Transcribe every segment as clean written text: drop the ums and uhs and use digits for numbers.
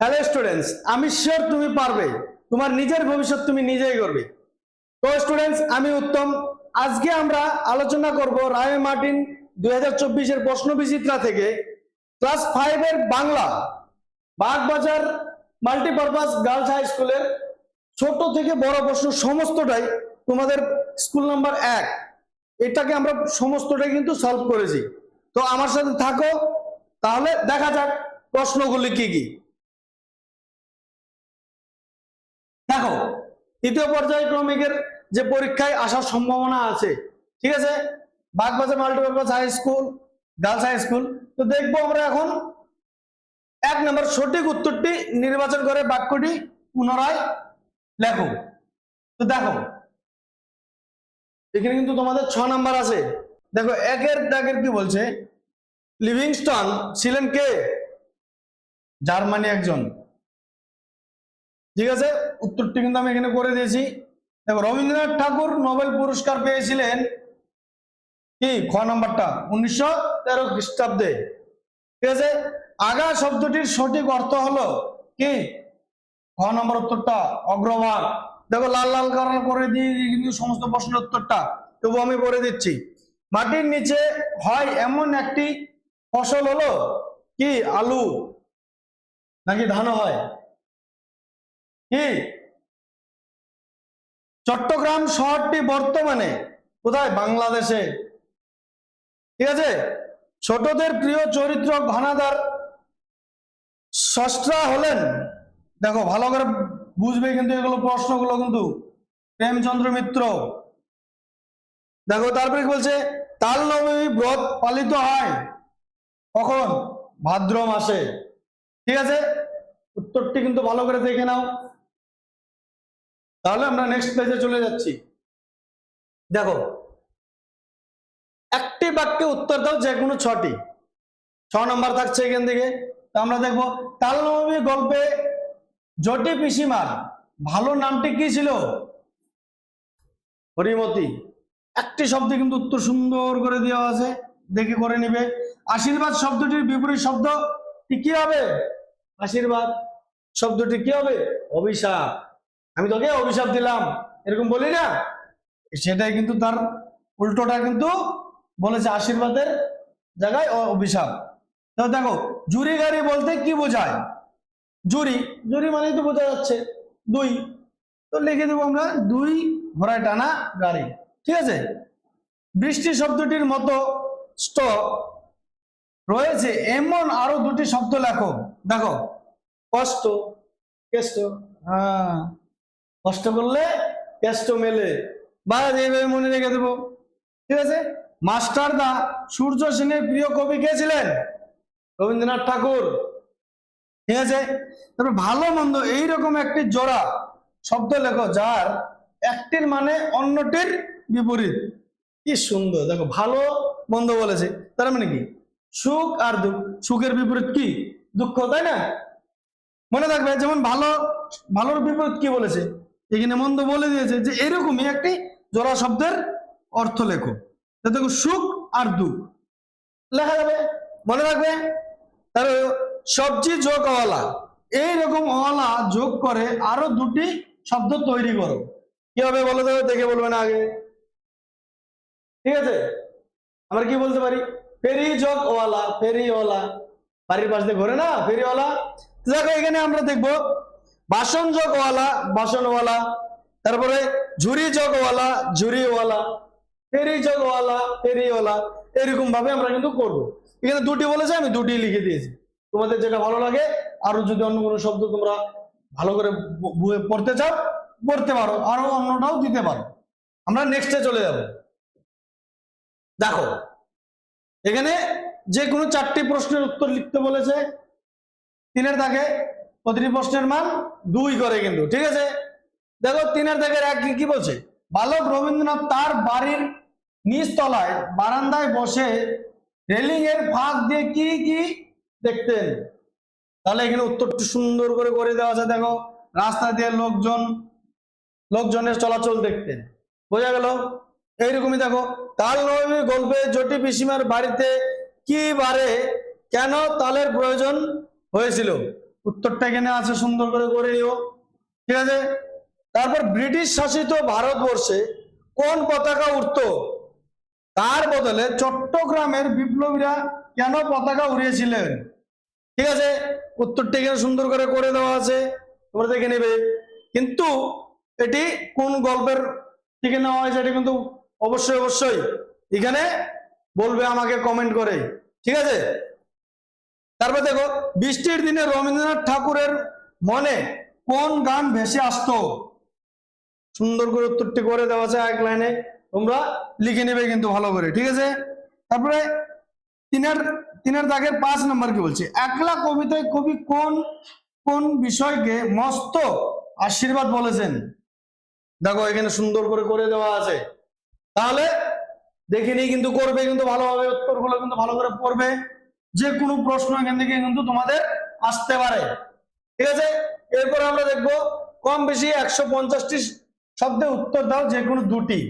Hello students, আমি sure তুমি পারবে। তোমার নিজের ভবিষ্যৎ তুমি নিজেই করবে। তো স্টুডেন্টস, আমি উত্তম। আজকে আমরা আলোচনা করব রায় মার্টিন 2024 এর প্রশ্ন বিচিত্রা থেকে ক্লাস 5 এর Bangla Bagbazar multipurpose girls high স্কুলের ছোট থেকে বড় প্রশ্ন সমস্তটাই তোমাদের স্কুল নাম্বার 1 এটাকে আমরা সমস্তটাই কিন্তু সলভ করেছি। তো আমার সাথে থাকো, তাহলে দেখা যাক প্রশ্নগুলি কি কি। দেখো, তৃতীয় পর্যায়ক্রমিকের যে পরীক্ষায় আসার সম্ভাবনা আছে, ঠিক আছে, Bagbazar multipurpose high school girls high school. তো দেখবো আমরা এখন 1 নম্বর সঠিক উত্তরটি নির্বাচন করে বাক্যটি পুনরায় লেখো। তো দেখো, এখানে কিন্তু তোমাদের 6 নাম্বার আছে। দেখো, একের দাগের কি বলছে, লিভিংস্টন ছিলেন কে? জার্মানি একজন। ঠিক আছে, উত্তরটি কিন্তু আমি এখানে করে দিয়েছি। দেখো, রবীন্দ্রনাথ ঠাকুর নোবেল পুরস্কার পেয়েছিলেন কি? খ নাম্বারটা 1913 খ্রিস্টাব্দে। ঠিক আছে, আগা শব্দটির সঠিক অর্থ হলো কি? খ নম্বর উত্তরটা অগ্রভাগ। দেখো, লাল লাল কালার করে দিয়ে কিন্তু সমস্ত প্রশ্নের উত্তরটা, তবু আমি করে দিচ্ছি। মাটির নিচে হয় এমন একটি ফসল হলো কি? আলু নাকি ধান হয়? কি? চট্টগ্রাম শহরটি বর্তমানে কোথায়? বাংলাদেশে। ঠিক আছে, ছোটদের প্রিয় চরিত্র ঘনাদার স্রষ্টা হলেন, দেখো ভালো করে বুঝবে কিন্তু এগুলো প্রশ্নগুলো কিন্তু, প্রেমচন্দ্র মিত্র। দেখো, তারপরে কি বলছে, তাল নবমী ব্রত পালিত হয় কখন? ভাদ্র মাসে। ঠিক আছে, উত্তরটি কিন্তু ভালো করে দেখে নাও। তাহলে আমরা নেক্সট পেজে চলে যাচ্ছি। দেখো, একটি বাক্যে উত্তর দাও যে কোনো 6টি। 6 নম্বর থাকছে এখান থেকে। তো আমরা দেখবো, তাল নবমী গল্পে জটি পিসিমার ভালো নামটি কি ছিল? হরিমতি। একটি শব্দে কিন্তু উত্তর সুন্দর করে দেওয়া আছে, দেখে করে নিবে। আশীর্বাদ শব্দটির বিপরীত শব্দ কি হবে? আশীর্বাদ শব্দটি কি হবে? অভিশাপ। আমি তোকে অভিশাপ দিলাম, এরকম বলি না, সেটাই কিন্তু তার উল্টোটা কিন্তু বলেছে, আশীর্বাদের জায়গায় অভিশাপ। তো দেখো, জুরি গাড়ি বলতে কি বোঝায়? জুরি, জুরি মানেই তো বোঝা যাচ্ছে 2। তো লিখে দেবো আমরা 2 ঘোড়ায় টানা গাড়ি। ঠিক আছে, বৃষ্টি শব্দটির মতো ষ্ট রয়েছে এমন আরো 2টি শব্দ লেখো। দেখো, কষ্ট, কেষ্ট। হ্যাঁ, কষ্ট করলে কেষ্ট মেলে, বা এইভাবে মনে রেখে দেবো। ঠিক আছে, মাস্টারদা সূর্য সেনের প্রিয় কবি কে ছিলেন? রবীন্দ্রনাথ ঠাকুর। ঠিক আছে, তারপর ভালো মন্দ এইরকম একটি জোড়া শব্দ লেখো যার একটির মানে অন্যটির বিপরীত। কি সুন্দর! দেখো, ভালো মন্দ বলেছে, তার মানে কি? সুখ আর দুঃখ। সুখের বিপরীত কি? দুঃখ, তাই না? মনে থাকবে, যেমন ভালো, ভালোর বিপরীত কি বলেছে? এখানে মন্দ বলে দিয়েছে, যে এরকমই একটি জোড়া শব্দের অর্থ লেখো। দেখো, সুখ আর দুঃখ লেখা যাবে, মনে রাখবে। তাহলে সবজি যোগ ওয়ালা, এইরকম ওয়ালা যোগ করে আরো 2টি শব্দ তৈরি করো। কি হবে বলে দেবে, দেখে বলবে না আগে। ঠিক আছে, আমরা কি বলতে পারি? ফেরি যোগ ওয়ালা, ফেরিওয়ালা, বাড়ির পাশ দিয়ে ঘোরে না, ফেরিওয়ালা। দেখো, এখানে আমরা দেখবো বাসন যোগ ওয়ালা, বাসনওয়ালা। তারপরে ঝুরি যোগ ওয়ালা, ঝুরিওয়ালা। ফেরি যোগ ওয়ালা, ফেরিওয়ালা। এরকম ভাবে আমরা কিন্তু করবো। এখানে 2টি বলেছে, আমি 2টি লিখে দিয়েছি। তোমাদের যেটা ভালো লাগে, আরো যদি অন্য কোনো শব্দ তোমরা ভালো করে পড়তে চাও, পড়তে পারো, আরো অন্যটাও দিতে পারো। আমরা নেক্সটে চলে যাব। দেখো, এখানে যে কোনো 4টি প্রশ্নের উত্তর লিখতে বলেছে। 3-এর দাগে প্রতিটি প্রশ্নের মান 2 করে কিন্তু। ঠিক আছে, দেখো 3-এর দাগের 1 কি বলছে, বালক রবীন্দ্রনাথ তার বাড়ির নিচতলায় বারান্দায় বসে রেলিং এর ফাঁক দিয়ে কি কি দেখতেন? তাহলে এখানে উত্তরটি সুন্দর করে দেওয়া আছে। দেখো, রাস্তা দিয়ে লোকজনের চলাচল দেখতেন, বোঝা গেল? এইরকমই দেখো, তাল নবমী গল্পে জটি পিসিমার বাড়িতে কি বারে কেন তালের প্রয়োজন হয়েছিল? উত্তরটা এখানে আছে, সুন্দর করে নিও। ঠিক আছে, তারপর ব্রিটিশ শাসিত ভারতবর্ষে কোন পতাকা উঠতো? তার বদলে চট্টগ্রামের বিপ্লবীরা কেন পতাকা উড়িয়েছিলেন? ঠিক আছে, উত্তরটা এখানে সুন্দর করে দেওয়া আছে, তোমরা দেখে নেবে। কিন্তু এটি কোন গল্পের থেকে নেওয়া হয়েছে এটা কিন্তু অবশ্যই এখানে বলবে আমাকে কমেন্ট করে। ঠিক আছে, তারপর দেখো, বৃষ্টির দিনে রবীন্দ্রনাথ ঠাকুরের মনে কোন গান ভেসে আসতো? সুন্দর করে উত্তরটি করে দেওয়া আছে, এক লাইনে তোমরা লিখে নেবে কিন্তু ভালো করে। ঠিক আছে, তারপরে তিনের দাগের 5 নম্বর কি বলছে? একলা কবিতায় কবি কোন কোন বিষয়কে মস্ত আশীর্বাদ বলেছেন? দেখো এখানে সুন্দর করে দেওয়া আছে, তাহলে দেখে নিয়ে কিন্তু করবে, কিন্তু ভালোভাবে উত্তরগুলো কিন্তু ভালো করে পড়বে, যে কোনো প্রশ্ন এখান থেকে কিন্তু তোমাদের আসতে পারে। ঠিক আছে, এরপর আমরা দেখবো কম বেশি 150টি শব্দে উত্তর দাও যে কোনো দুটি।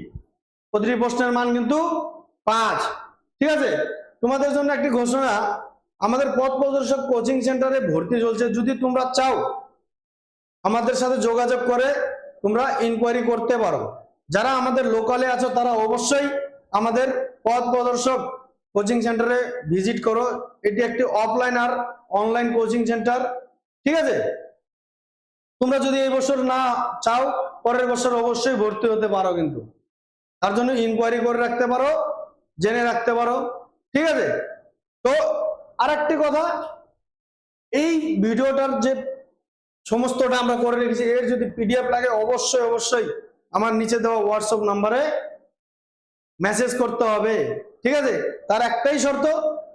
প্রতিটি প্রশ্নের মান কিন্তু 5। ঠিক আছে, তোমাদের জন্য একটি ঘোষণা, আমাদের পথ প্রদর্শক কোচিং সেন্টারে ভর্তি চলছে। যদি তোমরা চাও আমাদের সাথে যোগাযোগ করে তোমরা ইনকোয়ারি করতে পারো। যারা আমাদের লোকালে আছো তারা অবশ্যই আমাদের পথ প্রদর্শক কোচিং সেন্টারে ভিজিট করো। এটি একটি অফলাইন আর অনলাইন কোচিং সেন্টার। ঠিক আছে, তোমরা যদি এই বছর না চাও পরের বছর অবশ্যই ভর্তি হতে পারো, কিন্তু তার জন্য ইনকোয়ারি করে রাখতে পারো, জেনে রাখতে পারো। ঠিক আছে, তো আরেকটি কথা, এই ভিডিওটার যে সমস্তটা আমরা করে রেখেছি, এর যদি পিডিএফ লাগে অবশ্যই আমার নিচে দেওয়া হোয়াটসঅ্যাপ নাম্বারে মেসেজ করতে হবে। ঠিক আছে, তার একটাই শর্ত,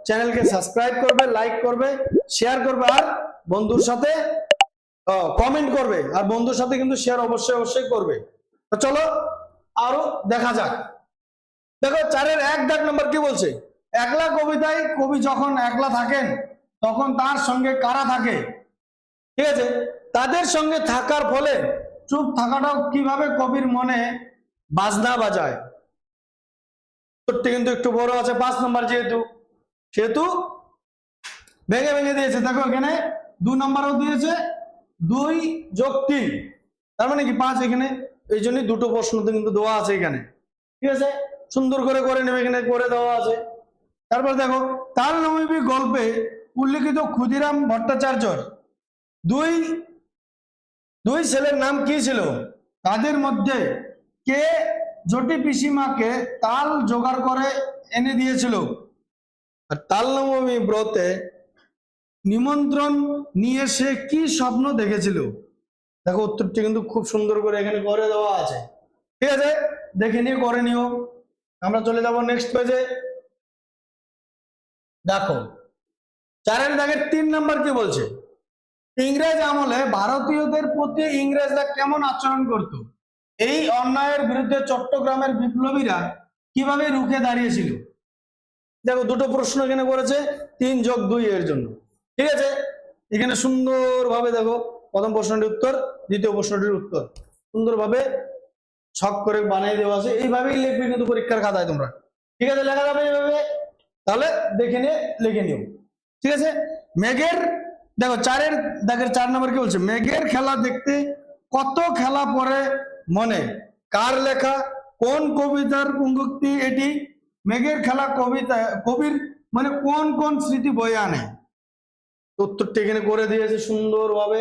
চ্যানেলকে সাবস্ক্রাইব করবে, লাইক করবে, শেয়ার করবে, আর বন্ধুর সাথে কমেন্ট করবে, আর বন্ধুর সাথে কিন্তু শেয়ার অবশ্যই করবে। তো চলো আরো দেখা যাক। দেখো 4-এর 1 দাগ নম্বর কি বলছে? একলা কবিতায় কবি যখন একলা থাকেন তখন তার সঙ্গে কারা থাকে? ঠিক আছে, তাদের সঙ্গে থাকার ফলে চুপ থাকাটাও কিভাবে কবির মনে বাজনা বাজায়? উত্তরটি কিন্তু একটু বড় আছে, 5 নম্বর সেহেতু ভেঙে দিয়েছে। দেখো এখানে 2 নম্বরও দিয়েছে, 2 + 3, তার মানে কি 5 এখানে, এই জন্যই দুটো প্রশ্ন কিন্তু দেওয়া আছে এখানে। ঠিক আছে, সুন্দর করে নেবে, এখানে করে দেওয়া আছে। তারপর দেখো, তার নবী গল্পে উল্লেখিত ক্ষুদিরাম ভট্টাচার্যর দুই ছেলের নাম কি ছিল? তাদের মধ্যে কে জটি পিসিমাকে তাল জোগাড় করে এনে দিয়েছিল? আর তাল নবমী ব্রতে নিমন্ত্রণ নিয়ে সে কি স্বপ্ন দেখেছিল? দেখো উত্তরটি কিন্তু খুব সুন্দর করে এখানে করে দেওয়া আছে। ঠিক আছে, দেখে নিয়ে করে নিও। আমরা চলে যাব নেক্সট পেজে। দেখো 4-এর দাগের 3 নম্বর কি বলছে? ইংরেজ আমলে ভারতীয়দের প্রতি ইংরেজরা কেমন আচরণ করত? এই অন্যায়ের বিরুদ্ধে চট্টগ্রামের বিপ্লবীরা কিভাবে রুখে দাঁড়িয়েছিল? দেখো দুটো প্রশ্ন এখানে করেছে, 3 + 2 এর জন্য। ঠিক আছে, এখানে সুন্দরভাবে দেখো প্রথম প্রশ্নটির উত্তর, দ্বিতীয় প্রশ্নটির উত্তর সুন্দরভাবে ছক করে বানিয়ে দেওয়া আছে। এইভাবেই লিখবে কিন্তু পরীক্ষার খাতায় তোমরা। ঠিক আছে, লেখা যাবে এইভাবে, তাহলে দেখে নিয়ে লিখে নিও। ঠিক আছে, মেঘের দেখো 4-এর দাগের 4 নম্বর কি বলছে? মেঘের খেলা দেখতে কত খেলা পড়ে মনে? কার লেখা? কোন কবিতার পঙ্ক্তি এটি? মেঘের খেলা কবিতা কবির মানে কোন স্মৃতি বয়ে আনে? উত্তরটি এখানে করে দিয়েছে, সুন্দরভাবে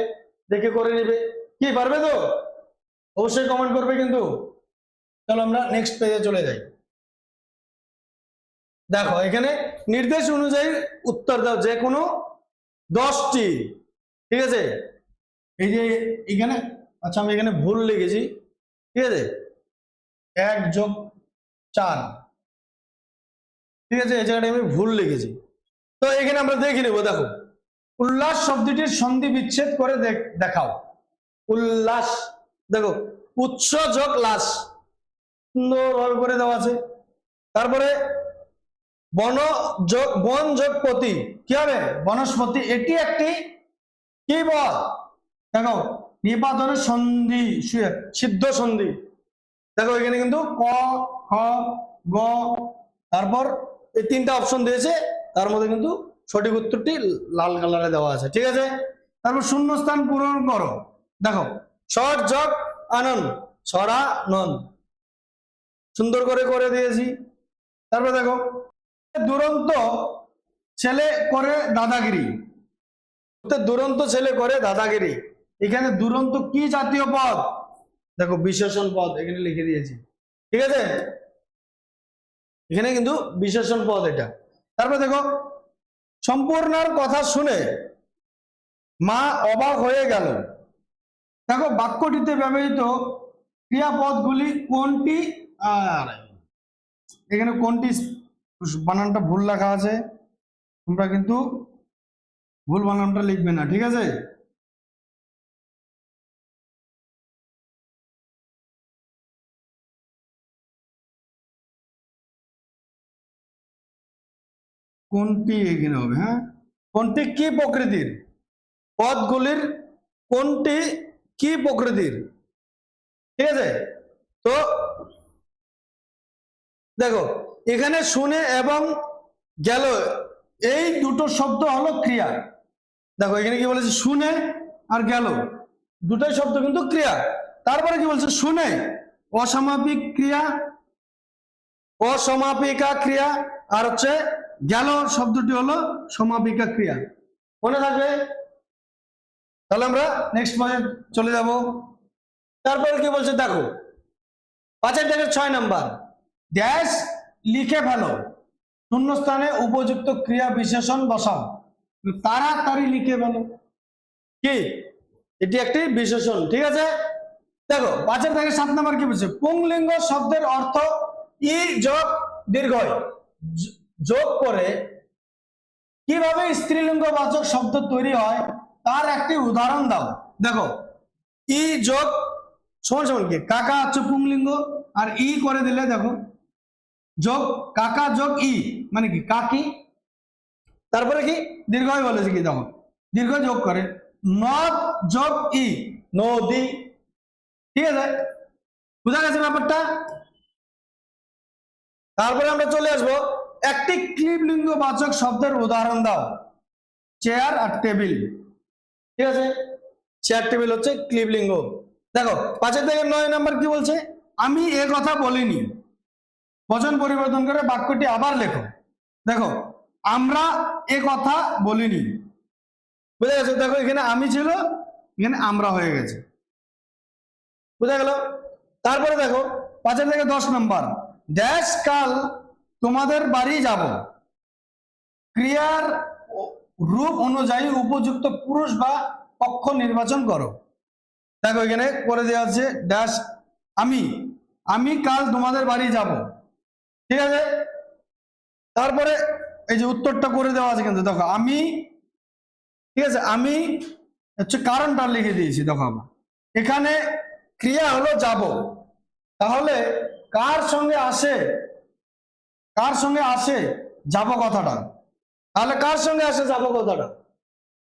দেখে করে নিবে। কি পারবে তো? অবশ্যই কমেন্ট করবে কিন্তু। চলো আমরা নেক্সট পেজে চলে যাই। দেখো এখানে নির্দেশ অনুযায়ী উত্তর দাও যে কোনো 10টি। ঠিক আছে, এই যে এখানে, আচ্ছা আমি এখানে ভুল লিখেছি। ঠিক আছে, 1 + 4, ঠিক আছে, এই জায়গাটা আমি ভুল লিখেছি। তো এখানে আমরা দেখে নেব। দেখো উল্লাস শব্দটির সন্ধি বিচ্ছেদ করে দেখাও। উল্লাস, দেখো উৎস + লাস, সুন্দরভাবে করে দেওয়া আছে। তারপরে বন + পতি কি হবে? বনস্পতি। এটি একটি কি বল? দেখো নিপাতনের সন্ধি, সিদ্ধ সন্ধি। দেখো এখানে কিন্তু ক, খ, গ, তারপর এই 3টা অপশন দিয়েছে, তার মধ্যে কিন্তু সঠিক উত্তরটি লাল কালারে দেওয়া আছে। ঠিক আছে, তারপর শূন্যস্থান পূরণ করো। দেখো সর যোগ আনন্দ, সরা নন, সুন্দর করে করে দিয়েছি। তারপর দেখো দুরন্ত ছেলে করে দাদাগিরি, দুরন্ত ছেলে করে দাদাগিরি। এখানে দুরন্ত কি জাতীয় পদ? দেখো বিশেষণ পদ এখানে লিখে দিয়েছি, ঠিক আছে, এখানে কিন্তু বিশেষণ পদ এটা। তারপর দেখো সম্পূর্ণার কথা শুনে মা অবাক হয়ে গেল। দেখো বাক্যটিতে ব্যবহৃত ক্রিয়াপদগুলি কোনটি? আর এখানে কোনটি বানানটা ভুল লেখা আছে, তোমরা কিন্তু ভুল বানানটা লিখবে না, ঠিক আছে। কোনটি এখানে হবে, হ্যাঁ, কোনটি কি প্রকৃতির, পদগুলির কোনটি কি প্রকৃতির, ঠিক আছে। তো দেখো এখানে শুনে এবং গেল এই দুটো শব্দ হলো ক্রিয়া। দেখো এখানে কি বলেছে, শুনে আর গেল দুটোই শব্দ কিন্তু ক্রিয়া। তারপরে কি বলছে, শুনে অসমাপিক ক্রিয়া, অসমাপিকা ক্রিয়া, আর হচ্ছে গেল শব্দটি হলো সমাপিকা ক্রিয়া। মনে থাকবে? তাহলে আমরা নেক্সট পয়েন্ট চলে যাব। তারপরে কি বলছে দেখো 5 থেকে 6 নাম্বার, ড্যাশ লিখে ফেলো, শূন্যস্থানে উপযুক্ত ক্রিয়া বিশেষণ বসাও। তাড়াতাড়ি লিখে ফেলো, কি এটি একটি বিশেষণ, ঠিক আছে। দেখো 5 থেকে 7 নাম্বার কি বলছে, পুংলিঙ্গ শব্দের অর্থ ই যোগ দীর্ঘই যোগ করে কিভাবে স্ত্রীলিঙ্গ বাচক শব্দ তৈরি হয় তার একটি উদাহরণ দাও। দেখো ই যোগ সমান সমান কি, কাকা হচ্ছে পুংলিঙ্গ, আর ই করে দিলে দেখো যোগ কাকা যোগ ই মানে কি কাকি, তারপরে কি দীর্ঘই বলেছে কি, দেখো দীর্ঘ যোগ করে নদ যোগ ই নদী, ঠিক আছে, বুঝা গেছে ব্যাপারটা। তারপরে আমরা চলে আসবো একটি ক্লিবলিঙ্গ বাচক শব্দের উদাহরণ দাও। চেয়ার আর টেবিল, ঠিক আছে, চেয়ার টেবিল হচ্ছে ক্লিবলিঙ্গ। দেখো 5 থেকে 9 নাম্বার কি বলছে, আমি এ কথা বলিনি, বচন পরিবর্তন করে বাক্যটি আবার লেখো। দেখো আমরা এ কথা বলিনি, বুঝা গেছে। দেখো এখানে আমি ছিল, এখানে আমরা হয়ে গেছে, বুঝা গেল। তারপরে দেখো 5 থেকে 10 নাম্বার, ড্যাশ কাল তোমাদের বাড়ি যাব, ক্রিয়ার রূপ অনুযায়ী উপযুক্ত পুরুষ বা পক্ষ নির্বাচন করো। দেখো এখানে করে দেওয়া আছে ড্যাশ আমি, আমি কাল তোমাদের বাড়ি যাব, ঠিক আছে। তারপরে এই যে উত্তরটা করে দেওয়া আছে কিন্তু দেখো আমি, ঠিক আছে, আমি হচ্ছে কারণটা লিখে দিয়েছি। দেখো আমরা এখানে ক্রিয়া হলো যাব, তাহলে কার সঙ্গে আসে, কার সঙ্গে আসে যাব কথাটা, তাহলে কার সঙ্গে আসে যাব কথাটা,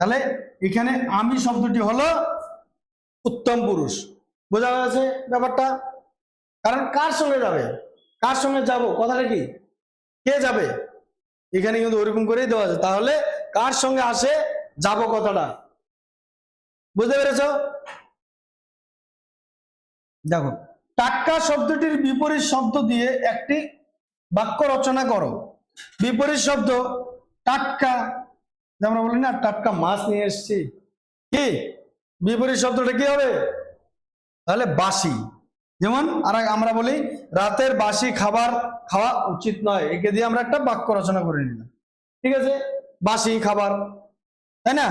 তাহলে এখানে আমি শব্দটি হলো উত্তম পুরুষ, বোঝা গেছে ব্যাপারটা। কারণ কার সঙ্গে যাবে, কার সঙ্গে যাব কথাটা কি, কে যাবে, এখানে কিন্তু ওরকম করেই দেওয়া আছে, তাহলে কার সঙ্গে আসে যাব কথাটা, বুঝতে পেরেছ। দেখো টাটকা শব্দটির বিপরীত শব্দ দিয়ে একটি বাক্য রচনা করো। বিপরীত শব্দ টাটকা, আমরা বলি না টাটকা মাছ নিয়ে এসেছি, কি বিপরীত শব্দটা কি হবে, তাহলে বাসি। যেমন আর আমরা বলি রাতের বাসি খাবার খাওয়া উচিত নয়, একে দিয়ে আমরা একটা বাক্য রচনা করে নিলাম, ঠিক আছে, বাসি খাবার, তাই না।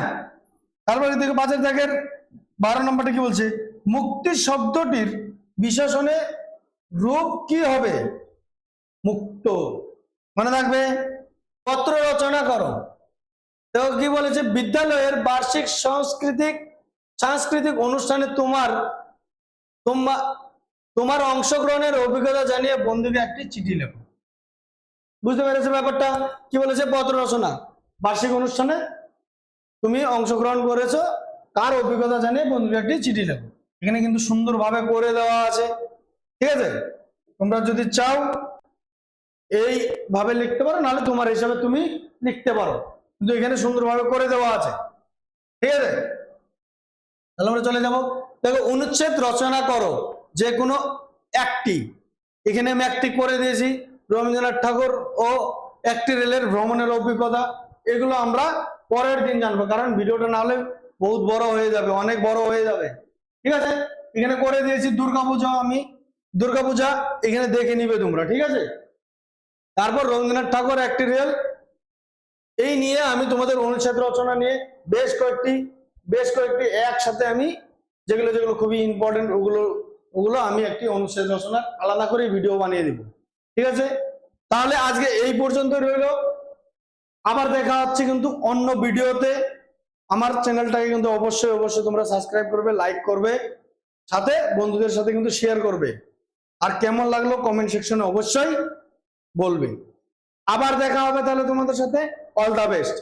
তারপরে দেখো 5 থেকে 12 নম্বরটা কি বলছে, মুক্তি শব্দটির বিশেষণে রূপ কি হবে, মুক্ত, মনে রাখবে। পত্র রচনা করো। তো কি বলেছে, বিদ্যালয়ের বার্ষিক সাংস্কৃতিক অনুষ্ঠানে তোমার অংশগ্রহণের অভিজ্ঞতা জানিয়ে বন্ধুকে একটি চিঠি লেখো। বুঝতে পেরেছো ব্যাপারটা, কি বলেছে, পত্র রচনা, বার্ষিক অনুষ্ঠানে তুমি অংশগ্রহণ করেছো, কার অভিজ্ঞতা জানিয়ে বন্ধুকে একটি চিঠি লেখো। এখানে কিন্তু সুন্দরভাবে করে দেওয়া আছে, ঠিক আছে। তোমরা যদি চাও এইভাবে লিখতে পারো, নাহলে তোমার হিসাবে তুমি লিখতে পারো, কিন্তু এখানে সুন্দরভাবে করে দেওয়া আছে, ঠিক আছে। তাহলে আমরা চলে যাব। দেখো, অনুচ্ছেদ রচনা করো যে কোনো একটি। এখানে আমি একটি করে দিয়েছি, রবীন্দ্রনাথ ঠাকুর ও একটি রেলের ভ্রমণের অভিজ্ঞতা। এগুলো আমরা পরের দিন জানবো, কারণ ভিডিওটা না হলে বহুত বড় হয়ে যাবে, অনেক বড় হয়ে যাবে। ঠিক আছে, এখানে করে দিয়েছি দুর্গাপূজা। আমি দুর্গাপূজা এখানে দেখে নিবে তোমরা, ঠিক আছে। তারপর রবীন্দ্রনাথ ঠাকুর একটি রেল, এই নিয়ে আমি তোমাদের অনুচ্ছেদ রচনা নিয়ে বেশ কয়েকটি একসাথে আমি যেগুলো যেগুলো খুবই ইম্পর্টেন্ট ওগুলো আমি একটি অনুচ্ছেদ রচনা আলাদা করে ভিডিও বানিয়ে দিব, ঠিক আছে। তাহলে আজকে এই পর্যন্ত রইল, আবার দেখা হচ্ছে কিন্তু অন্য ভিডিওতে। আমার চ্যানেলটাকে কিন্তু অবশ্যই তোমরা সাবস্ক্রাইব করবে, লাইক করবে, সাথে বন্ধুদের সাথে কিন্তু শেয়ার করবে। আর কেমন লাগলো কমেন্ট সেকশনে অবশ্যই বলবে। আবার দেখা হবে তাহলে তোমাদের সাথে। All the best.